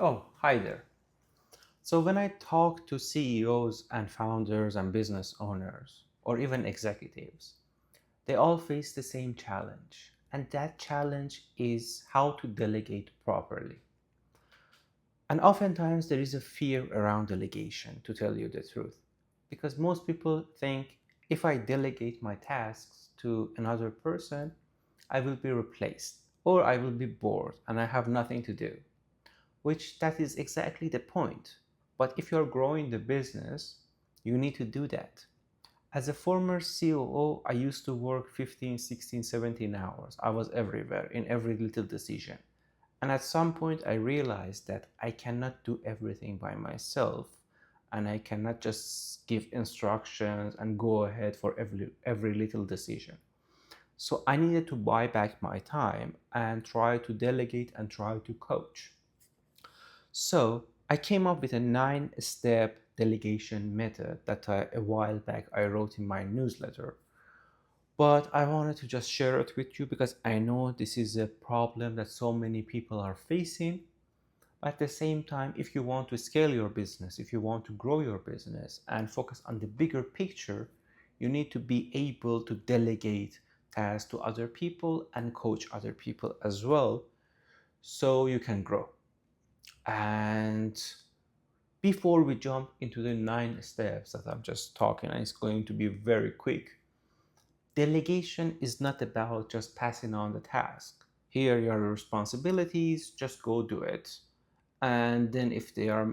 Oh, hi there. So, when I talk to CEOs and founders and business owners, or even executives, they all face the same challenge. And that challenge is how to delegate properly. And oftentimes, there is a fear around delegation, to tell you the truth. Because most people think if I delegate my tasks to another person, I will be replaced, or I will be bored and I have nothing to do, which that is exactly the point. But if you're growing the business, you need to do that. As a former COO, I used to work 15, 16, 17 hours. I was everywhere in every little decision. And at some point, I realized that I cannot do everything by myself and I cannot just give instructions and go ahead for every little decision. So I needed to buy back my time and try to delegate and try to coach. So I came up with a 9-step delegation method that a while back I wrote in my newsletter. But I wanted to just share it with you because I know this is a problem that so many people are facing. At the same time, if you want to scale your business, if you want to grow your business and focus on the bigger picture, you need to be able to delegate tasks to other people and coach other people as well so you can grow. And before we jump into the 9 steps that I'm just talking, and it's going to be very quick, delegation is not about just passing on the task. Here are your responsibilities, just go do it. And then if they are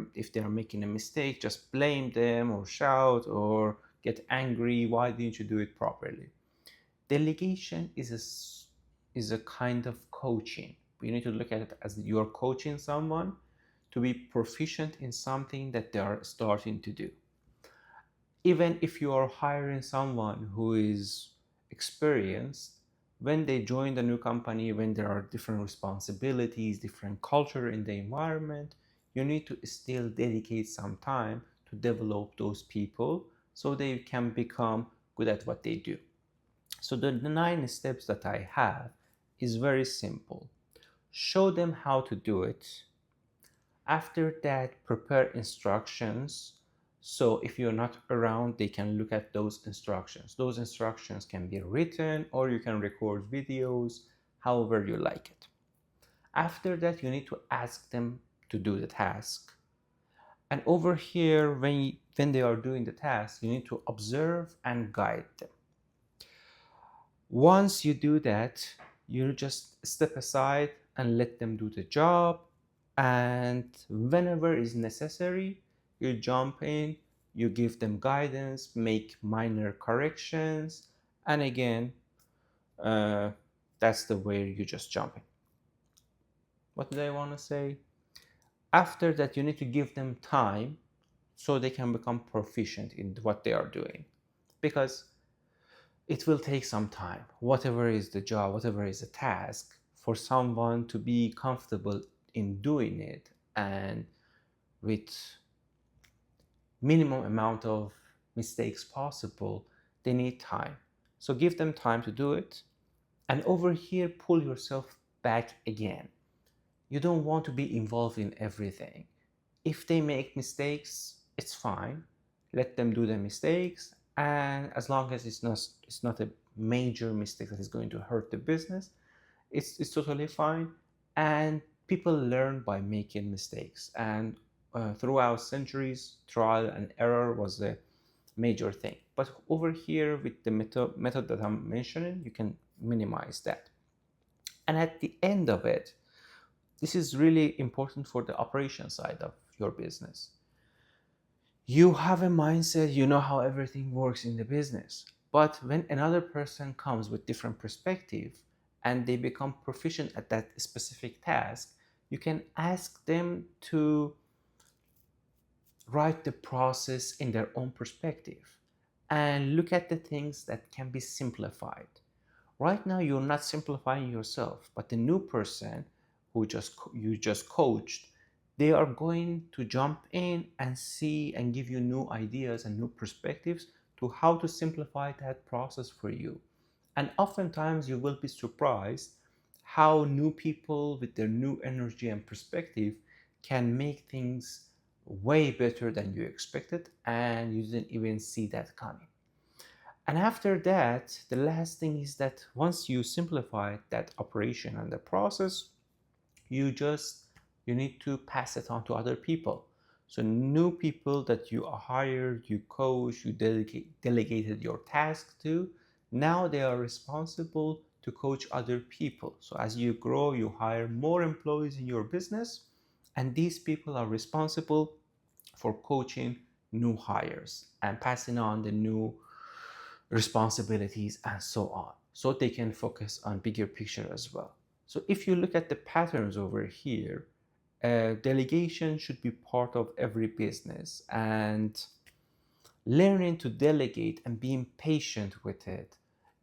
making a mistake, just blame them or shout or get angry. Why didn't you do it properly? Delegation is a kind of coaching. You need to look at it as you're coaching someone to be proficient in something that they are starting to do. Even if you are hiring someone who is experienced, when they join the new company, when there are different responsibilities, different culture in the environment, you need to still dedicate some time to develop those people so they can become good at what they do. So the 9 steps that I have is very simple. Show them how to do it. After that, prepare instructions. So if you're not around, they can look at those instructions. Those instructions can be written or you can record videos, however you like it. After that, you need to ask them to do the task. And over here, when they are doing the task, you need to observe and guide them. Once you do that, you just step aside and let them do the job. And whenever is necessary, you jump in, you give them guidance, make minor corrections, and again, uh, that's the way you just jump in. What did I want to say? After that, you need to give them time so they can become proficient in what they are doing. Because it will take some time, whatever is the job, whatever is the task, for someone to be comfortable in doing it and with minimum amount of mistakes possible, they need time. So give them time to do it. And over here, pull yourself back again. You don't want to be involved in everything. If they make mistakes, it's fine. Let them do the mistakes. And as long as it's not a major mistake that is going to hurt the business, it's totally fine. And people learn by making mistakes. And throughout centuries, trial and error was the major thing. But over here, with the method that I'm mentioning, you can minimize that. And at the end of it, this is really important for the operation side of your business. You have a mindset, you know how everything works in the business. But when another person comes with different perspective and they become proficient at that specific task, you can ask them to write the process in their own perspective and look at the things that can be simplified. Right now, you're not simplifying yourself, but the new person who you just coached, they are going to jump in and see and give you new ideas and new perspectives to how to simplify that process for you. And oftentimes, you will be surprised how new people with their new energy and perspective can make things way better than you expected, and you didn't even see that coming. And after that, the last thing is that once you simplify that operation and the process, you just you need to pass it on to other people. So new people that you hired, you coach, you delegated your task to, now they are responsible to coach other people. So as you grow, you hire more employees in your business, and these people are responsible for coaching new hires and passing on the new responsibilities and so on, so they can focus on bigger picture as well. So if you look at the patterns over here, delegation should be part of every business, and learning to delegate and being patient with it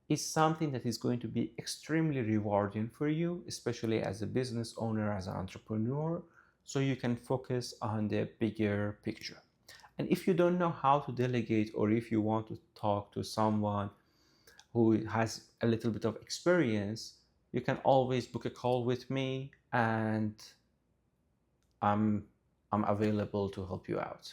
is something that is going to be extremely rewarding for you, especially as a business owner, as an entrepreneur, so you can focus on the bigger picture. And if you don't know how to delegate, or if you want to talk to someone who has a little bit of experience, you can always book a call with me, and I'm available to help you out.